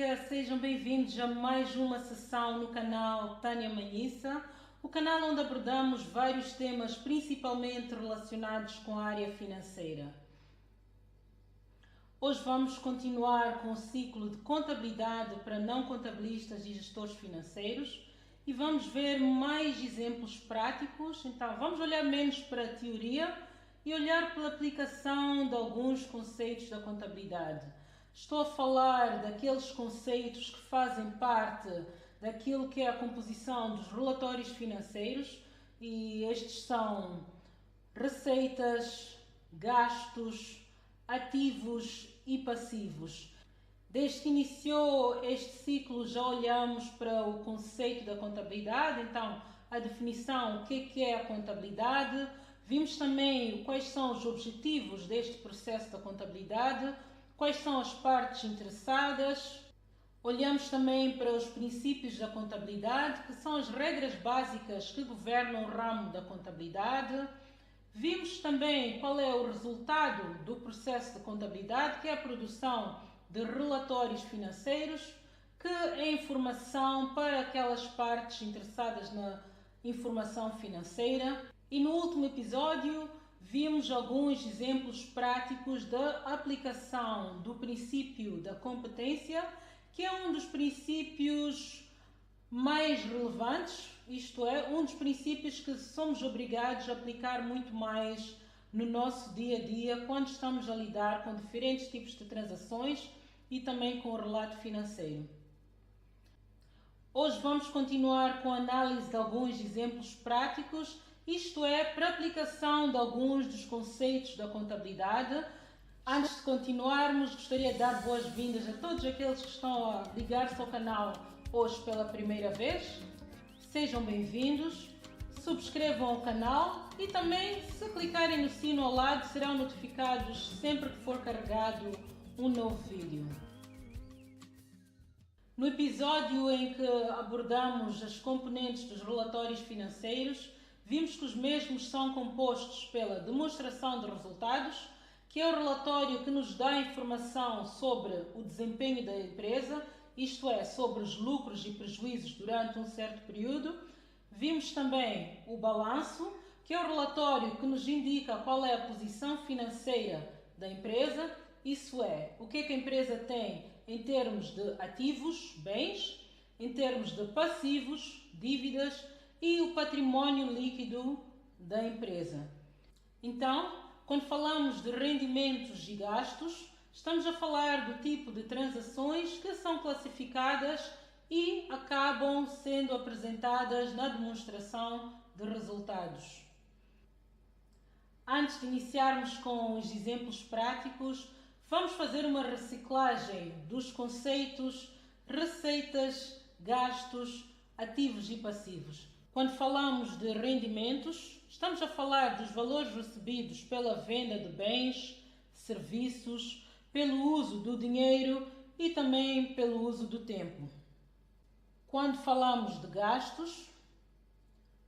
dia, sejam bem-vindos a mais uma sessão no canal Tânia Manhissa, o canal onde abordamos vários temas principalmente relacionados com a área financeira. Hoje vamos continuar com o ciclo de contabilidade para não contabilistas e gestores financeiros e vamos ver mais exemplos práticos. Então vamos olhar menos para a teoria e olhar pela aplicação de alguns conceitos da contabilidade. Estou a falar daqueles conceitos que fazem parte daquilo que é a composição dos relatórios financeiros e estes são receitas, gastos, ativos e passivos. Desde que iniciou este ciclo já olhamos para o conceito da contabilidade, então a definição, o que é a contabilidade, vimos também quais são os objetivos deste processo da contabilidade, quais são as partes interessadas, olhamos também para os princípios da contabilidade, que são as regras básicas que governam o ramo da contabilidade. Vimos também qual é o resultado do processo de contabilidade, que é a produção de relatórios financeiros, que é informação para aquelas partes interessadas na informação financeira. E no último episódio vimos alguns exemplos práticos da aplicação do princípio da competência, que é um dos princípios mais relevantes, isto é, um dos princípios que somos obrigados a aplicar muito mais no nosso dia a dia quando estamos a lidar com diferentes tipos de transações e também com o relato financeiro. Hoje vamos continuar com a análise de alguns exemplos práticos, isto é, para aplicação de alguns dos conceitos da contabilidade. Antes de continuarmos, gostaria de dar boas-vindas a todos aqueles que estão a ligar-se ao canal hoje pela primeira vez. Sejam bem-vindos, subscrevam o canal e também, se clicarem no sino ao lado, serão notificados sempre que for carregado um novo vídeo. No episódio em que abordamos as componentes dos relatórios financeiros, vimos que os mesmos são compostos pela demonstração de resultados, que é o relatório que nos dá informação sobre o desempenho da empresa, isto é, sobre os lucros e prejuízos durante um certo período. Vimos também o balanço, que é o relatório que nos indica qual é a posição financeira da empresa, isso é, o que é que a empresa tem em termos de ativos, bens, em termos de passivos, dívidas e o património líquido da empresa. Então, quando falamos de rendimentos e gastos, estamos a falar do tipo de transações que são classificadas e acabam sendo apresentadas na demonstração de resultados. Antes de iniciarmos com os exemplos práticos, vamos fazer uma reciclagem dos conceitos receitas, gastos, ativos e passivos. Quando falamos de rendimentos, estamos a falar dos valores recebidos pela venda de bens, serviços, pelo uso do dinheiro e também pelo uso do tempo. Quando falamos de gastos,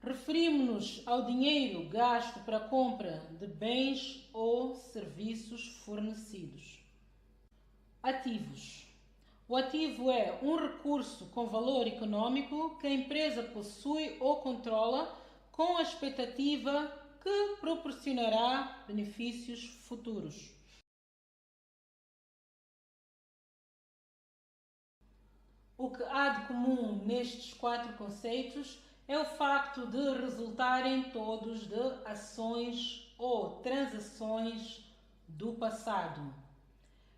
referimos-nos ao dinheiro gasto para a compra de bens ou serviços fornecidos. Ativos. O ativo é um recurso com valor econômico que a empresa possui ou controla com a expectativa que proporcionará benefícios futuros. O que há de comum nestes quatro conceitos é o facto de resultarem todos de ações ou transações do passado.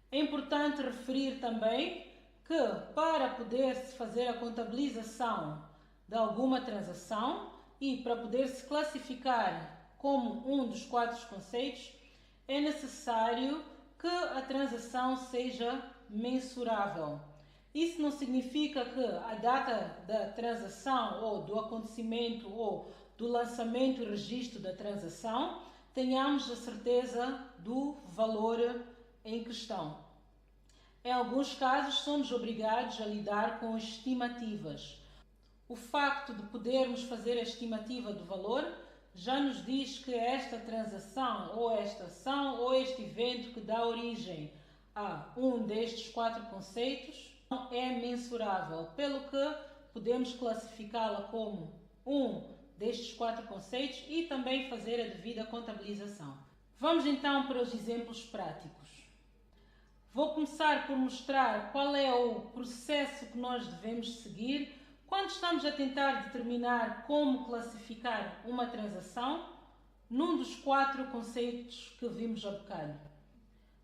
É importante referir também que, para poder-se fazer a contabilização de alguma transação e para poder-se classificar como um dos quatro conceitos, é necessário que a transação seja mensurável. Isso não significa que a data da transação ou do acontecimento ou do lançamento e registro da transação tenhamos a certeza do valor em questão. Em alguns casos somos obrigados a lidar com estimativas. O facto de podermos fazer a estimativa do valor já nos diz que esta transação ou esta ação ou este evento que dá origem a um destes quatro conceitos é mensurável, pelo que podemos classificá-la como um destes 4 conceitos e também fazer a devida contabilização. Vamos então para os exemplos práticos. Vou começar por mostrar qual é o processo que nós devemos seguir quando estamos a tentar determinar como classificar uma transação num dos 4 conceitos que vimos há bocado.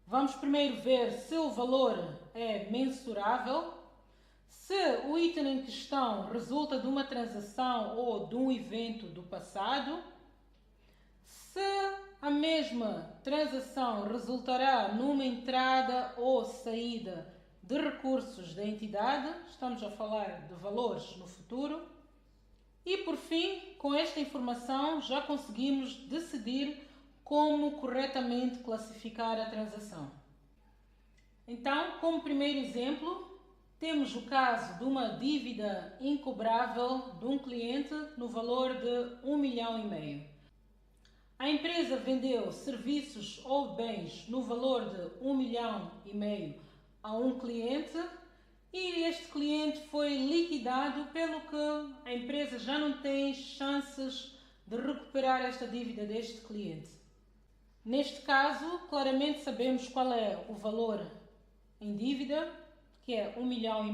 Vamos primeiro ver se o valor é mensurável, se o item em questão resulta de uma transação ou de um evento do passado, se a mesma transação resultará numa entrada ou saída de recursos da entidade, estamos a falar de valores no futuro, e por fim, com esta informação já conseguimos decidir como corretamente classificar a transação. Então, como primeiro exemplo, temos o caso de uma dívida incobrável de um cliente no valor de 1,5 milhão. A empresa vendeu serviços ou bens no valor de 1,5 milhão a um cliente e este cliente foi liquidado, pelo que a empresa já não tem chances de recuperar esta dívida deste cliente. Neste caso, claramente sabemos qual é o valor em dívida, que é 1,5 milhão,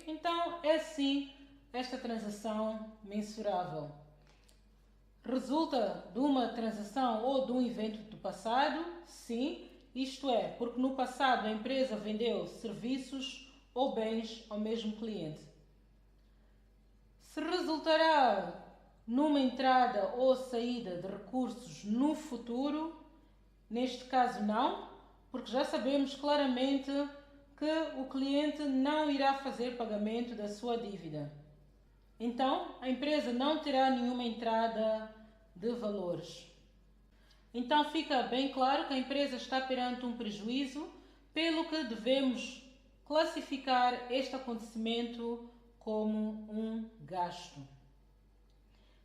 então é sim esta transação mensurável. Resulta de uma transação ou de um evento do passado? Sim, isto é, porque no passado a empresa vendeu serviços ou bens ao mesmo cliente. Se resultará numa entrada ou saída de recursos no futuro? Neste caso não, porque já sabemos claramente que o cliente não irá fazer pagamento da sua dívida. Então, a empresa não terá nenhuma entrada de valores. Então, fica bem claro que a empresa está perante um prejuízo, pelo que devemos classificar este acontecimento como um gasto.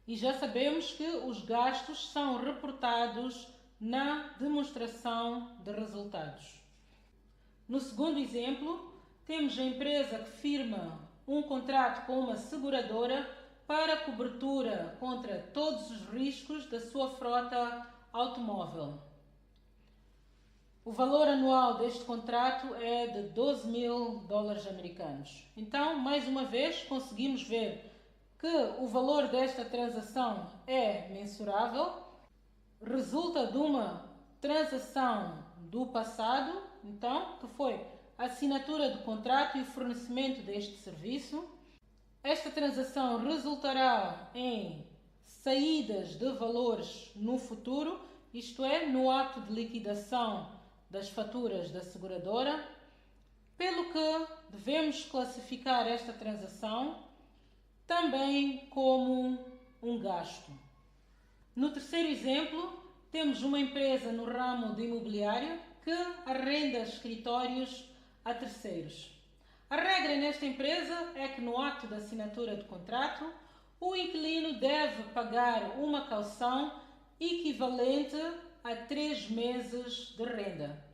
E já sabemos que os gastos são reportados na demonstração de resultados. No segundo exemplo, temos a empresa que firma um contrato com uma seguradora para cobertura contra todos os riscos da sua frota automóvel. O valor anual deste contrato é de $12.000. Então, mais uma vez, conseguimos ver que o valor desta transação é mensurável, resulta de uma transação do passado, então, que foi a assinatura do contrato e o fornecimento deste serviço. Esta transação resultará em saídas de valores no futuro, isto é, no ato de liquidação das faturas da seguradora, pelo que devemos classificar esta transação também como um gasto. No terceiro exemplo, temos uma empresa no ramo do imobiliário que arrenda escritórios a terceiros. A regra nesta empresa é que no ato da assinatura do contrato, o inquilino deve pagar uma caução equivalente a 3 meses de renda.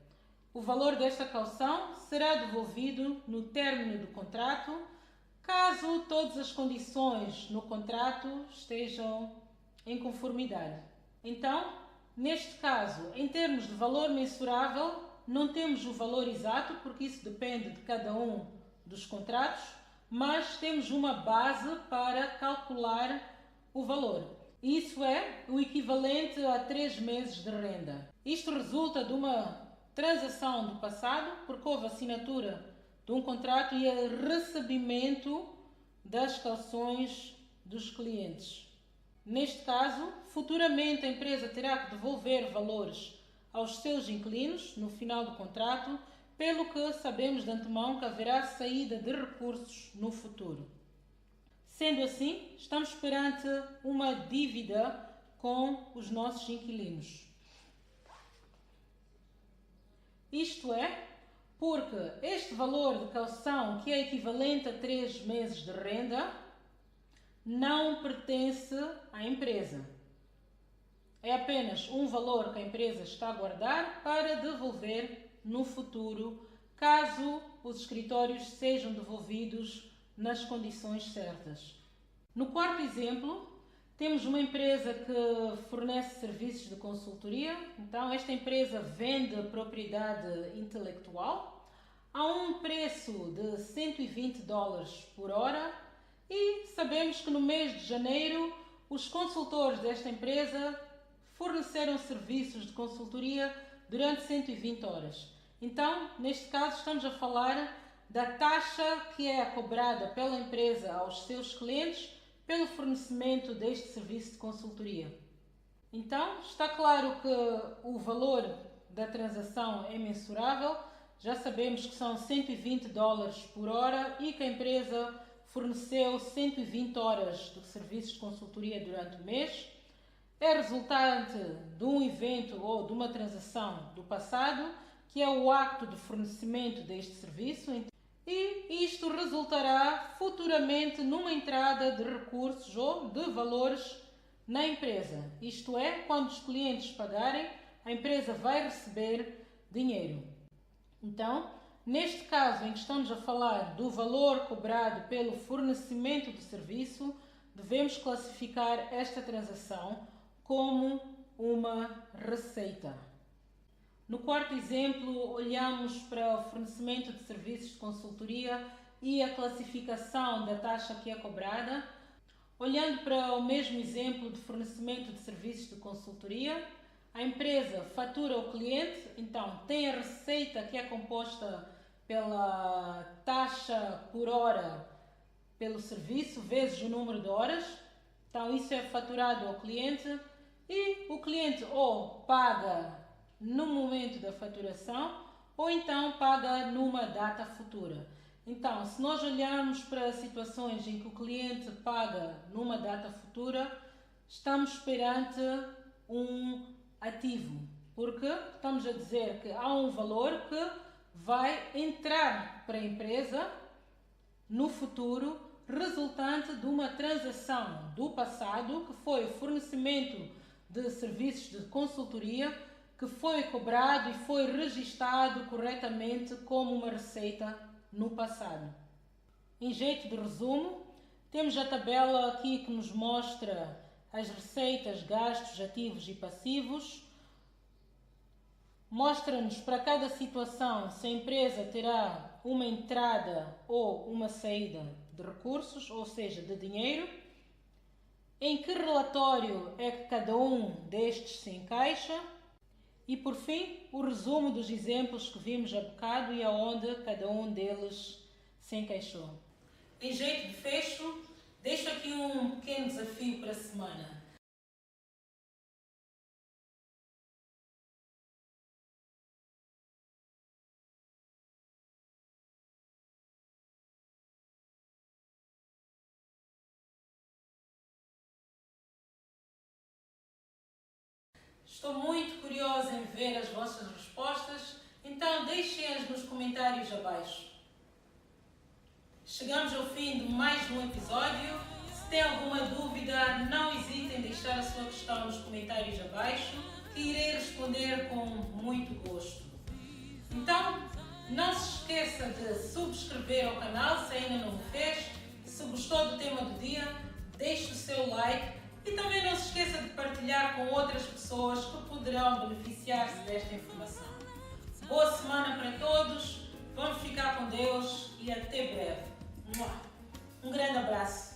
O valor desta caução será devolvido no término do contrato, caso todas as condições no contrato estejam em conformidade. Então, neste caso, em termos de valor mensurável, não temos o valor exato, porque isso depende de cada um dos contratos, mas temos uma base para calcular o valor. Isso é o equivalente a 3 meses de renda. Isto resulta de uma transação do passado, porque houve assinatura de um contrato e recebimento das cauções dos clientes. Neste caso, futuramente a empresa terá que devolver valores aos seus inquilinos no final do contrato, pelo que sabemos de antemão que haverá saída de recursos no futuro. Sendo assim, estamos perante uma dívida com os nossos inquilinos. Isto é, porque este valor de caução, que é equivalente a 3 meses de renda, não pertence à empresa. É apenas um valor que a empresa está a guardar para devolver no futuro, caso os escritórios sejam devolvidos nas condições certas. No quarto exemplo, temos uma empresa que fornece serviços de consultoria. Então, esta empresa vende propriedade intelectual a um preço de $120 por hora e sabemos que no mês de janeiro os consultores desta empresa forneceram serviços de consultoria durante 120 horas. Então, neste caso, estamos a falar da taxa que é cobrada pela empresa aos seus clientes pelo fornecimento deste serviço de consultoria. Então, está claro que o valor da transação é mensurável. Já sabemos que são $120 por hora e que a empresa forneceu 120 horas de serviços de consultoria durante o mês. É resultante de um evento ou de uma transação do passado, que é o acto de fornecimento deste serviço, e isto resultará futuramente numa entrada de recursos ou de valores na empresa. Isto é, quando os clientes pagarem, a empresa vai receber dinheiro. Então, neste caso em que estamos a falar do valor cobrado pelo fornecimento do serviço, devemos classificar esta transação como uma receita. No quarto exemplo, olhamos para o fornecimento de serviços de consultoria e a classificação da taxa que é cobrada. Olhando para o mesmo exemplo de fornecimento de serviços de consultoria, a empresa fatura ao cliente, então tem a receita que é composta pela taxa por hora pelo serviço vezes o número de horas. Então isso é faturado ao cliente e o cliente ou paga no momento da faturação ou então paga numa data futura. Então, se nós olharmos para situações em que o cliente paga numa data futura, estamos perante um ativo, porque estamos a dizer que há um valor que vai entrar para a empresa no futuro, resultante de uma transação do passado, que foi o fornecimento de serviços de consultoria, que foi cobrado e foi registado corretamente como uma receita no passado. Em jeito de resumo, temos a tabela aqui que nos mostra as receitas, gastos, ativos e passivos. Mostra-nos para cada situação se a empresa terá uma entrada ou uma saída de recursos, ou seja, de dinheiro, em que relatório é que cada um destes se encaixa e, por fim, o resumo dos exemplos que vimos há bocado e aonde cada um deles se encaixou. Em jeito de fecho, deixo aqui um pequeno desafio para a semana. Estou muito curiosa em ver as vossas respostas, então deixem-as nos comentários abaixo. Chegamos ao fim de mais um episódio. Se tem alguma dúvida, não hesitem em deixar a sua questão nos comentários abaixo, que irei responder com muito gosto. Então, não se esqueça de subscrever ao canal se ainda não o fez. Se gostou do tema do dia, deixe o seu like. E também não se esqueça de partilhar com outras pessoas que poderão beneficiar-se desta informação. Boa semana para todos, vamos ficar com Deus e até breve. Um grande abraço.